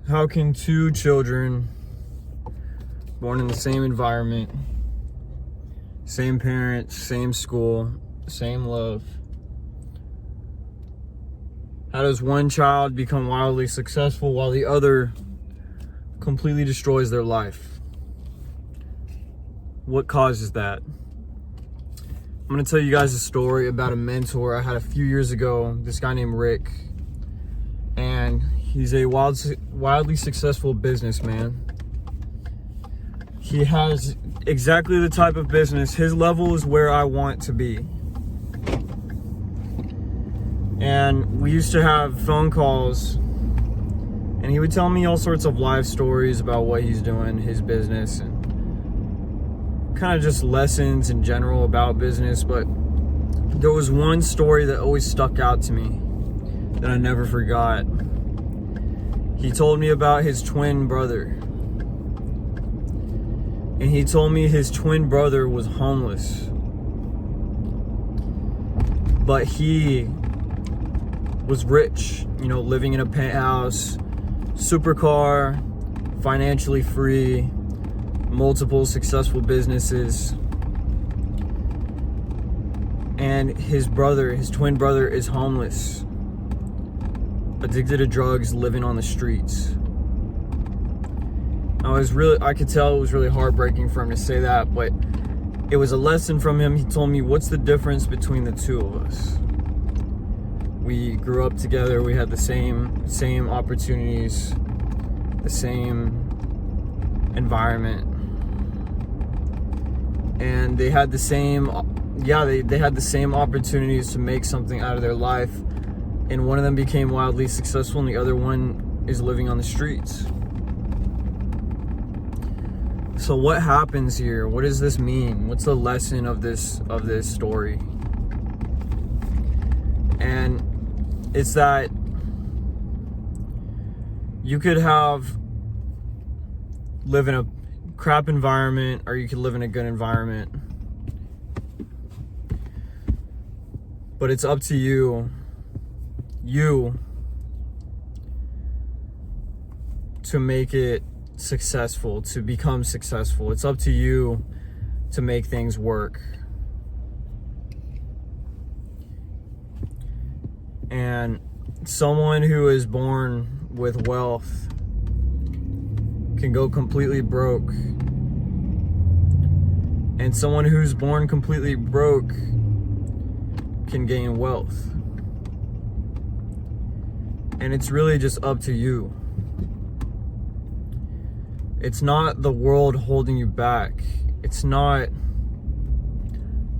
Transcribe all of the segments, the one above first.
How can two children born in the same environment, same parents, same school, same love, how does one child become wildly successful while the other completely destroys their life? What causes that? I'm going to tell you guys a story about a mentor I had a few years ago, this guy named Rick. And he's a wildly successful businessman. He has exactly the type of business. His level is where I want to be. And we used to have phone calls, and he would tell me all sorts of life stories about what he's doing, his business, and kind of just lessons in general about business. But there was one story that always stuck out to me that I never forgot. He told me about his twin brother. And he told me his twin brother was homeless. But he was rich, living in a penthouse, supercar, financially free, multiple successful businesses. And his twin brother is homeless, addicted to drugs, living on the streets. I could tell it was really heartbreaking for him to say that, but it was a lesson from him. He told me, what's the difference between the two of us? We grew up together, we had the same opportunities, the same environment. And they had the same opportunities to make something out of their life. And one of them became wildly successful and the other one is living on the streets. So what happens here? What does this mean? What's the lesson of this story? And it's that you could live in a crap environment, or you could live in a good environment. But it's up to you to make it successful, to become successful. It's up to you to make things work. And someone who is born with wealth can go completely broke. And someone who's born completely broke can gain wealth. And it's really just up to you. It's not the world holding you back. It's not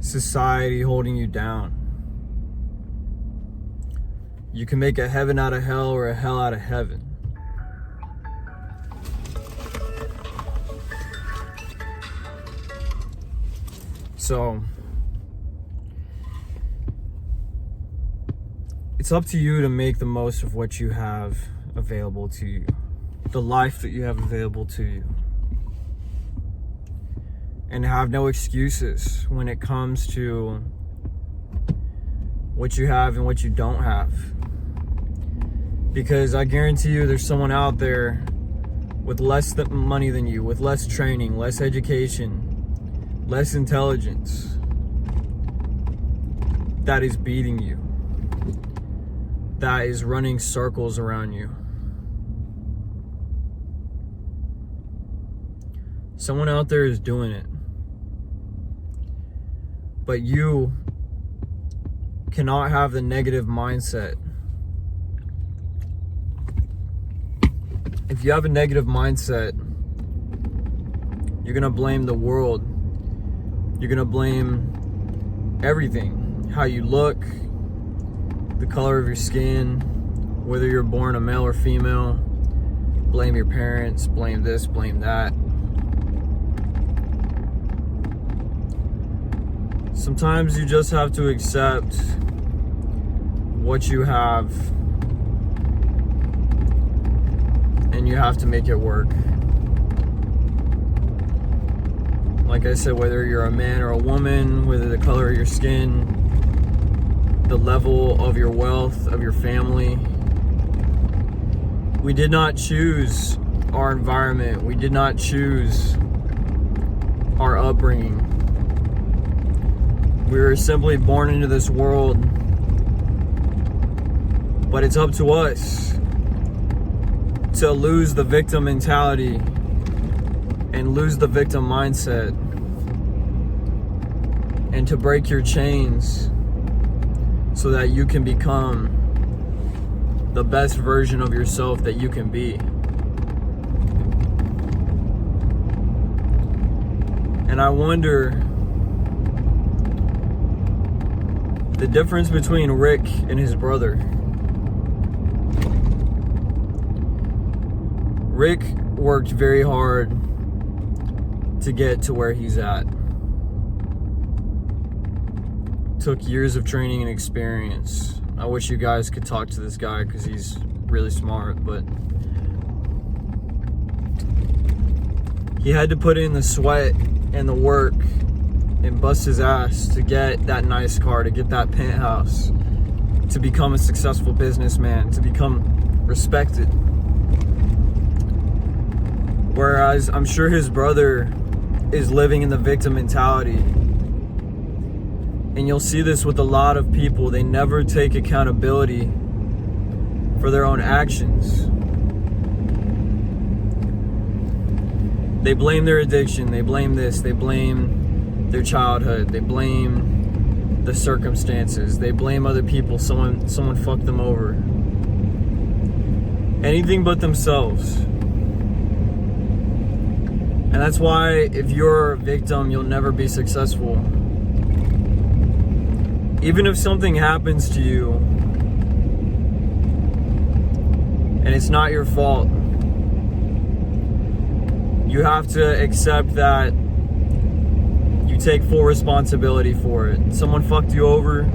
society holding you down. You can make a heaven out of hell or a hell out of heaven. So it's up to you to make the most of what you have available to you, the life that you have available to you, and have no excuses when it comes to what you have and what you don't have. Because I guarantee you there's someone out there with less money than you, with less training, less education, less intelligence, that is beating you, that is running circles around you. Someone out there is doing it. But you cannot have the negative mindset. If you have a negative mindset, you're gonna blame the world. You're gonna blame everything. How you look, the color of your skin, whether you're born a male or female. Blame your parents, blame this, blame that. Sometimes you just have to accept what you have, and you have to make it work. Like I said, whether you're a man or a woman, whether the color of your skin, the level of your wealth, of your family, We did not choose our environment. We did not choose our upbringing. We were simply born into this world, but it's up to us to lose the victim mentality and lose the victim mindset, and to break your chains so that you can become the best version of yourself that you can be. And I wonder the difference between Rick and his brother. Rick worked very hard to get to where he's at. Took years of training and experience. I wish you guys could talk to this guy because he's really smart, but he had to put in the sweat and the work and bust his ass to get that nice car, to get that penthouse, to become a successful businessman, to become respected. Whereas I'm sure his brother is living in the victim mentality. And you'll see this with a lot of people. They never take accountability for their own actions. They blame their addiction, they blame this, they blame their childhood, they blame the circumstances, they blame other people, someone fucked them over. Anything but themselves. And that's why if you're a victim, you'll never be successful. Even if something happens to you and it's not your fault, you have to accept that you take full responsibility for it. Someone fucked you over,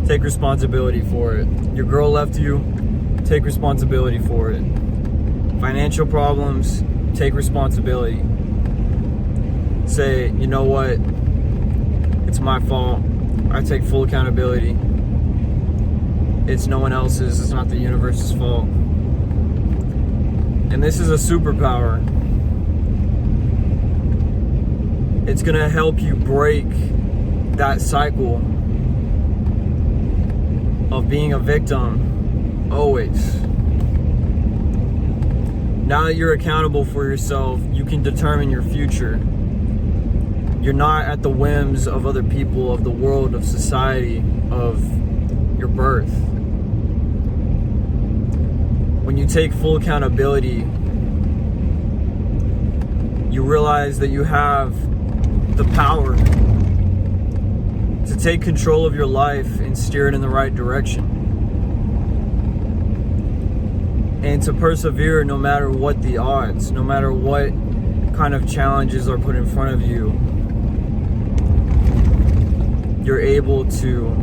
take responsibility for it. Your girl left you, take responsibility for it. Financial problems, take responsibility. Say, you know what? It's my fault. I take full accountability. It's no one else's. It's not the universe's fault. And this is a superpower. It's gonna help you break that cycle of being a victim always. Now that you're accountable for yourself, you can determine your future. You're not at the whims of other people, of the world, of society, of your birth. When you take full accountability, you realize that you have the power to take control of your life and steer it in the right direction. And to persevere no matter what the odds, no matter what kind of challenges are put in front of you. You're able to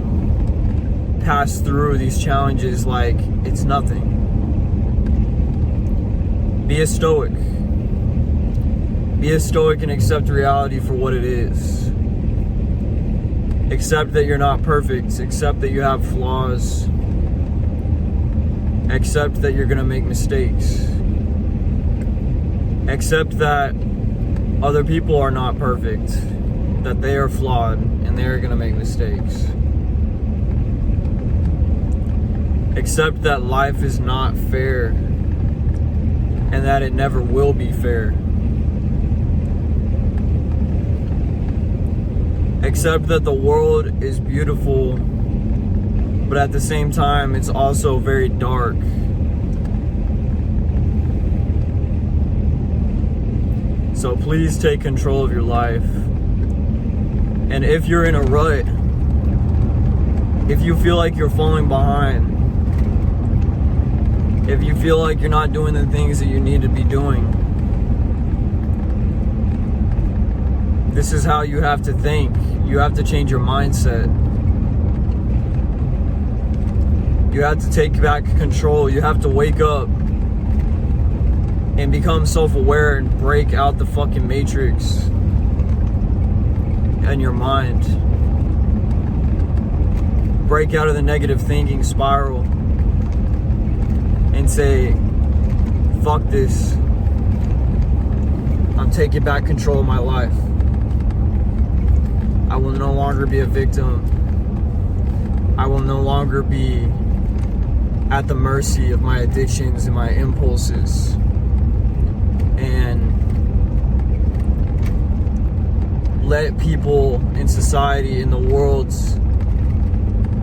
pass through these challenges like it's nothing. Be a stoic. Be a stoic and accept reality for what it is. Accept that you're not perfect. Accept that you have flaws. Accept that you're gonna make mistakes. Accept that other people are not perfect. That they are flawed and they are gonna make mistakes. Accept that life is not fair and that it never will be fair. Accept that the world is beautiful, but at the same time, it's also very dark. So please take control of your life. And if you're in a rut, if you feel like you're falling behind, if you feel like you're not doing the things that you need to be doing, this is how you have to think. You have to change your mindset. You have to take back control. You have to wake up and become self-aware and break out the fucking matrix in your mind. Break out of the negative thinking spiral and say, fuck this. I'm taking back control of my life. I will no longer be a victim. I will no longer be at the mercy of my addictions and my impulses. And let people in society, in the world,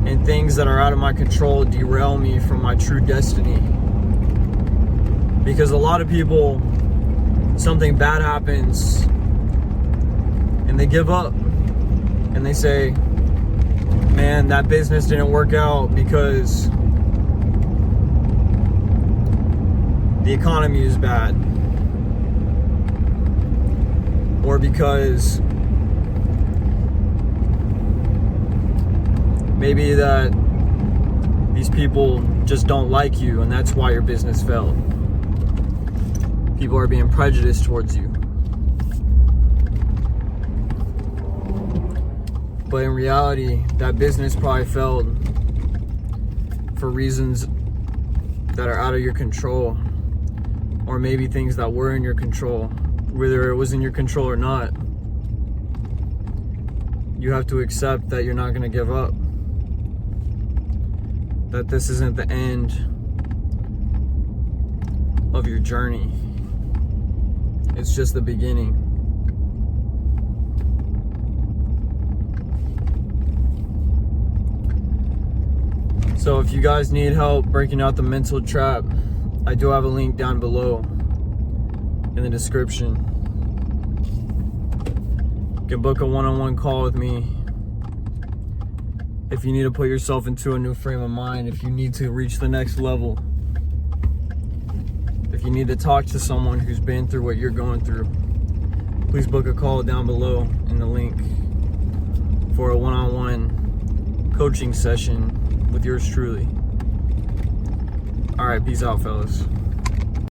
and things that are out of my control derail me from my true destiny. Because a lot of people, something bad happens and they give up and they say, man, that business didn't work out because the economy is bad, or because maybe that these people just don't like you and that's why your business failed. People are being prejudiced towards you. But in reality, that business probably failed for reasons that are out of your control, or maybe things that were in your control. Whether it was in your control or not, you have to accept that you're not going to give up. That this isn't the end of your journey. It's just the beginning. So if you guys need help breaking out the mental trap, I do have a link down below in the description. You can book a one-on-one call with me if you need to put yourself into a new frame of mind, if you need to reach the next level, if you need to talk to someone who's been through what you're going through. Please book a call down below in the link for a one-on-one coaching session with yours truly. All right, peace out, fellas.